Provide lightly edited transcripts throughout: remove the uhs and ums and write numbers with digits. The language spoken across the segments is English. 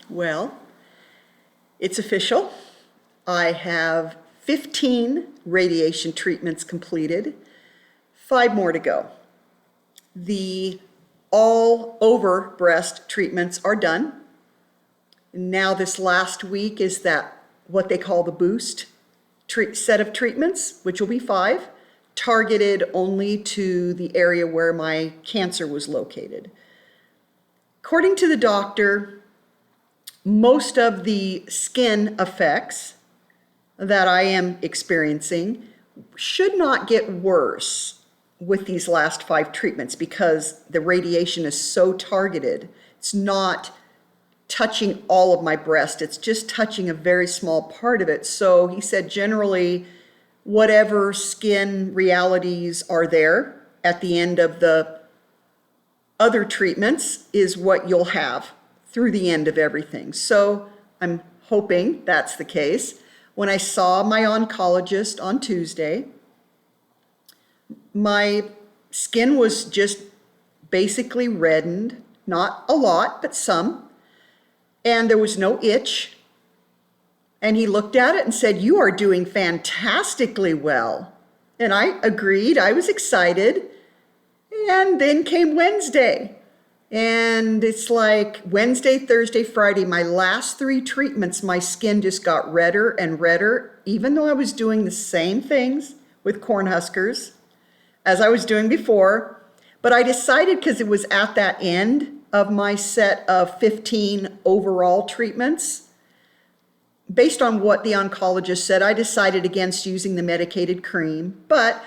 Well, it's official. I have 15 radiation treatments completed, 5 more to go. The all over breast treatments are done. Now this last week is that what they call the boost set of treatments, which will be 5, targeted only to the area where my cancer was located. According to the doctor, most of the skin effects that I am experiencing should not get worse with these last 5 treatments because the radiation is so targeted. It's not touching all of my breast, it's just touching a very small part of it. So he said generally, whatever skin realities are there at the end of the other treatments is what you'll have through the end of everything. So I'm hoping that's the case. When I saw my oncologist on Tuesday, my skin was just basically reddened, not a lot, but some, and there was no itch. And he looked at it and said, "You are doing fantastically well." And I agreed, I was excited. And then came Wednesday. And it's like Wednesday, Thursday, Friday, my last 3 treatments, my skin just got redder and redder, even though I was doing the same things with Cornhuskers as I was doing before. But I decided, because it was at that end of my set of 15 overall treatments, based on what the oncologist said, I decided against using the medicated cream. But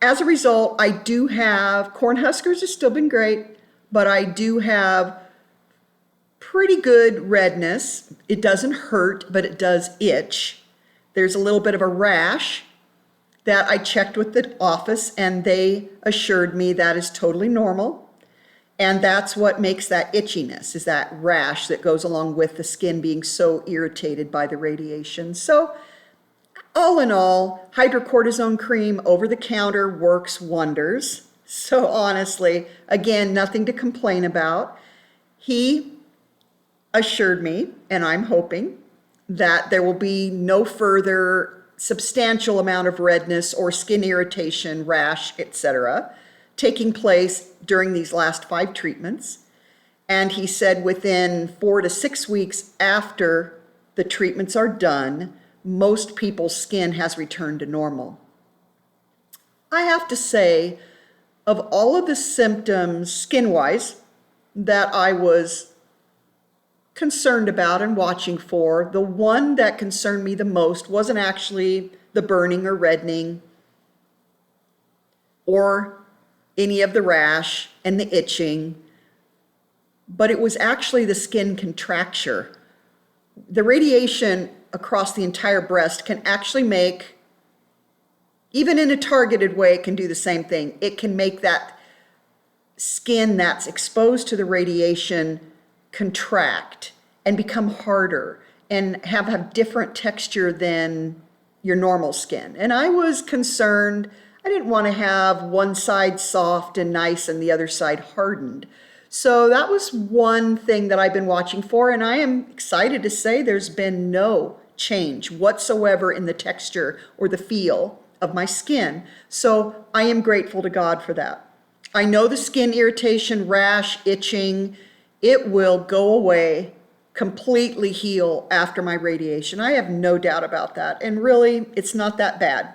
as a result, I do have, Cornhuskers has still been great, but I do have pretty good redness. It doesn't hurt, but it does itch. There's a little bit of a rash that I checked with the office, and they assured me that is totally normal. And that's what makes that itchiness, is that rash that goes along with the skin being so irritated by the radiation. So all in all, hydrocortisone cream over the counter works wonders. So honestly, again, nothing to complain about. He assured me, and I'm hoping, that there will be no further substantial amount of redness or skin irritation, rash, etc., taking place during these last 5 treatments. And he said within 4 to 6 weeks after the treatments are done, most people's skin has returned to normal. I have to say, of all of the symptoms skin-wise that I was concerned about and watching for, the one that concerned me the most wasn't actually the burning or reddening or any of the rash and the itching, but it was actually the skin contracture. The radiation across the entire breast can actually make, even in a targeted way, it can do the same thing. It can make that skin that's exposed to the radiation contract and become harder and have a different texture than your normal skin. And I was concerned. I didn't want to have one side soft and nice and the other side hardened. So that was one thing that I've been watching for, and I am excited to say there's been no change whatsoever in the texture or the feel of my skin. So I am grateful to God for that. I know the skin irritation, rash, itching, it will go away, completely heal after my radiation. I have no doubt about that. And really, it's not that bad.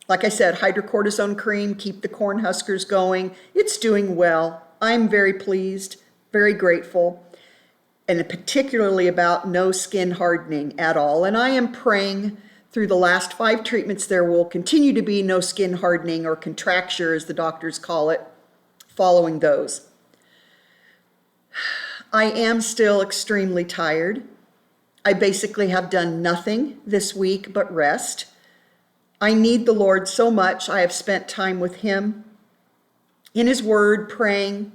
Like I said, hydrocortisone cream, keep the Cornhuskers going. It's doing well. I'm very pleased, very grateful, and particularly about no skin hardening at all. And I am praying through the last 5 treatments there will continue to be no skin hardening or contracture, as the doctors call it, following those. I am still extremely tired. I basically have done nothing this week but rest. I need the Lord so much. I have spent time with Him in His Word, praying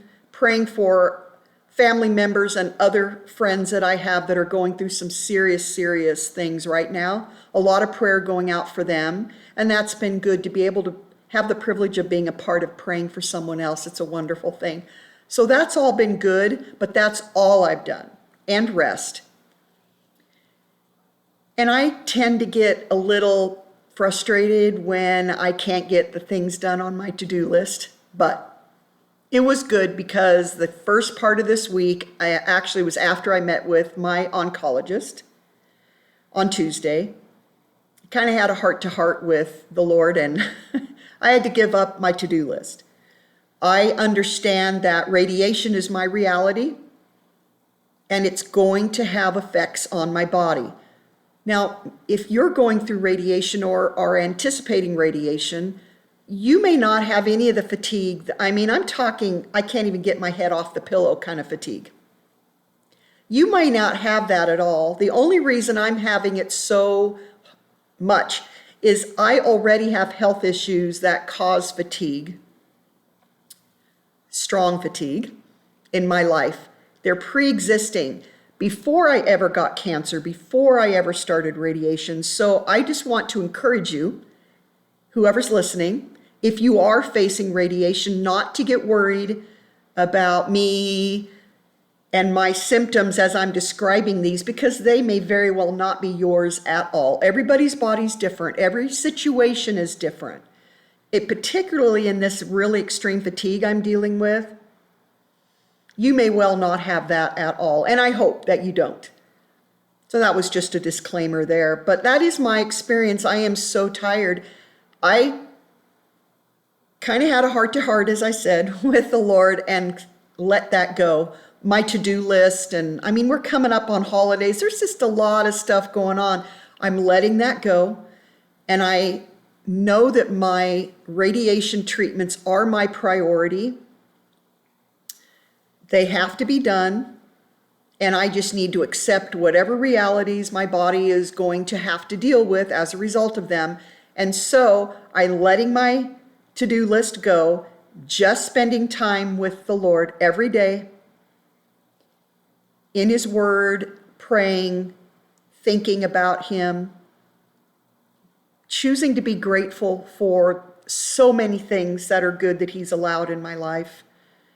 for family members and other friends that I have that are going through some serious things right now. A lot of prayer going out for them, and that's been good to be able to have the privilege of being a part of praying for someone else. It's a wonderful thing. So that's all been good, but that's all I've done, and rest. And I tend to get a little frustrated when I can't get the things done on my to-do list, but it was good because the first part of this week, I actually was after I met with my oncologist on Tuesday. Kind of had a heart-to-heart with the Lord, and I had to give up my to-do list. I understand that radiation is my reality, and it's going to have effects on my body. Now, if you're going through radiation or are anticipating radiation, you may not have any of the fatigue. I mean, I'm talking, I can't even get my head off the pillow kind of fatigue. You may not have that at all. The only reason I'm having it so much is I already have health issues that cause fatigue, strong fatigue in my life. They're pre-existing before I ever got cancer, before I ever started radiation. So I just want to encourage you, whoever's listening, if you are facing radiation, not to get worried about me and my symptoms as I'm describing these, because they may very well not be yours at all. Everybody's body's different. Every situation is different. Particularly in this really extreme fatigue I'm dealing with, you may well not have that at all, and I hope that you don't. So that was just a disclaimer there, but that is my experience. I am so tired. I kind of had a heart-to-heart, as I said, with the Lord and let that go. My to-do list, and I mean, we're coming up on holidays. There's just a lot of stuff going on. I'm letting that go, and I know that my radiation treatments are my priority. They have to be done, and I just need to accept whatever realities my body is going to have to deal with as a result of them. And so I'm letting my to-do list go, just spending time with the Lord every day, in His Word, praying, thinking about Him, choosing to be grateful for so many things that are good that He's allowed in my life,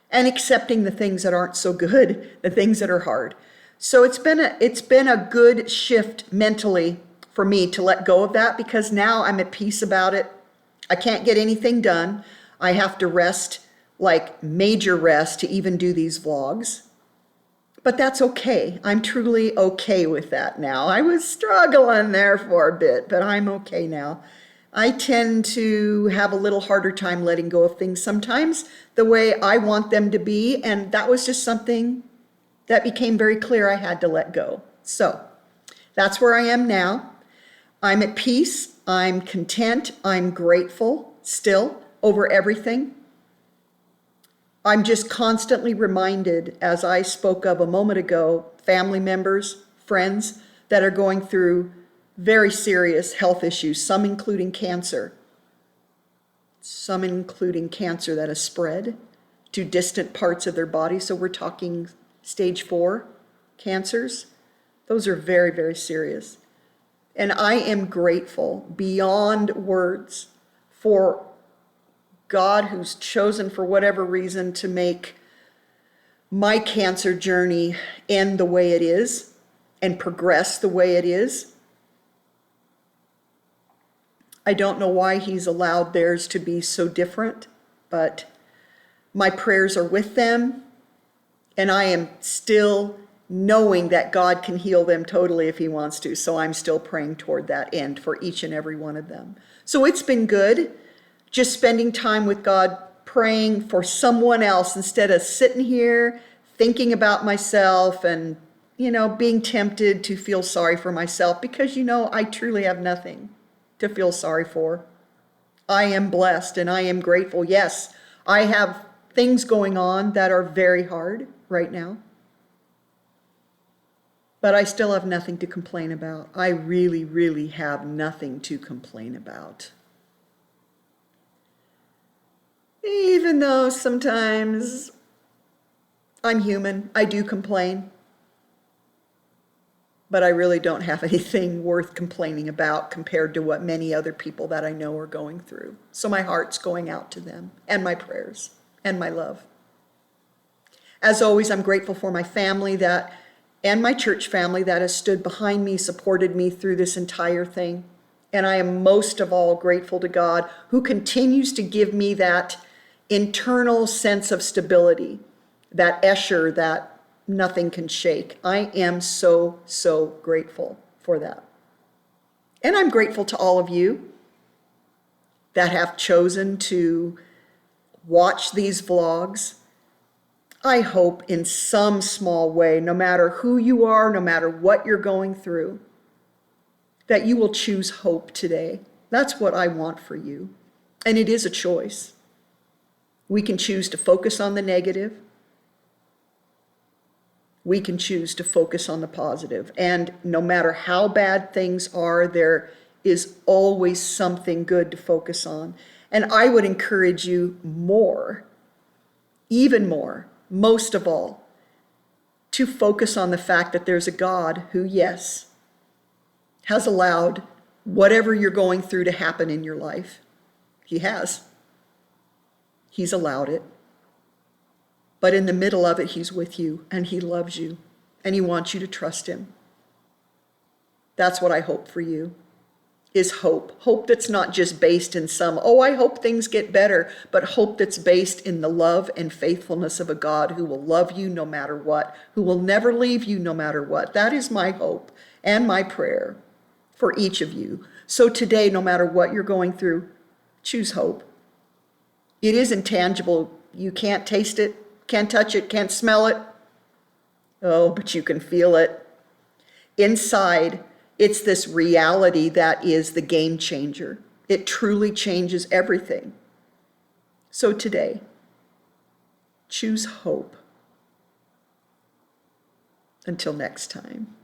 and accepting the things that aren't so good, the things that are hard. So it's been a good shift mentally for me to let go of that, because now I'm at peace about it. I can't get anything done. I have to rest, like major rest, to even do these vlogs. But that's okay. I'm truly okay with that now. I was struggling there for a bit, but I'm okay now. I tend to have a little harder time letting go of things sometimes the way I want them to be, and that was just something that became very clear I had to let go. So that's where I am now. I'm at peace. I'm content. I'm grateful still over everything. I'm just constantly reminded, as I spoke of a moment ago, family members, friends that are going through very serious health issues, some including cancer that has spread to distant parts of their body. So we're talking stage 4 cancers. Those are very, very serious. And I am grateful beyond words for God, who's chosen for whatever reason to make my cancer journey end the way it is and progress the way it is. I don't know why He's allowed theirs to be so different, but my prayers are with them, and I am still knowing that God can heal them totally if He wants to. So I'm still praying toward that end for each and every one of them. So it's been good, just spending time with God, praying for someone else instead of sitting here thinking about myself and, being tempted to feel sorry for myself, because, I truly have nothing to feel sorry for. I am blessed and I am grateful. Yes, I have things going on that are very hard right now, but I still have nothing to complain about. I really, really have nothing to complain about. Even though sometimes I'm human, I do complain. But I really don't have anything worth complaining about compared to what many other people that I know are going through. So my heart's going out to them, and my prayers, and my love. As always, I'm grateful for my family that and my church family that has stood behind me, supported me through this entire thing. And I am most of all grateful to God, who continues to give me that internal sense of stability, that Esher that nothing can shake. I am so, so grateful for that. And I'm grateful to all of you that have chosen to watch these vlogs. I hope in some small way, no matter who you are, no matter what you're going through, that you will choose hope today. That's what I want for you. And it is a choice. We can choose to focus on the negative. We can choose to focus on the positive. And no matter how bad things are, there is always something good to focus on. And I would encourage you more, even more, most of all, to focus on the fact that there's a God who, yes, has allowed whatever you're going through to happen in your life. He has. He's allowed it. But in the middle of it, he's with you, and he loves you, and he wants you to trust him. That's what I hope for you, is hope. Hope that's not just based in some, I hope things get better, but hope that's based in the love and faithfulness of a God who will love you no matter what, who will never leave you no matter what. That is my hope and my prayer for each of you. So today, no matter what you're going through, choose hope. It is intangible. You can't taste it, can't touch it, can't smell it. Oh, but you can feel it. Inside, it's this reality that is the game changer. It truly changes everything. So today, choose hope. Until next time.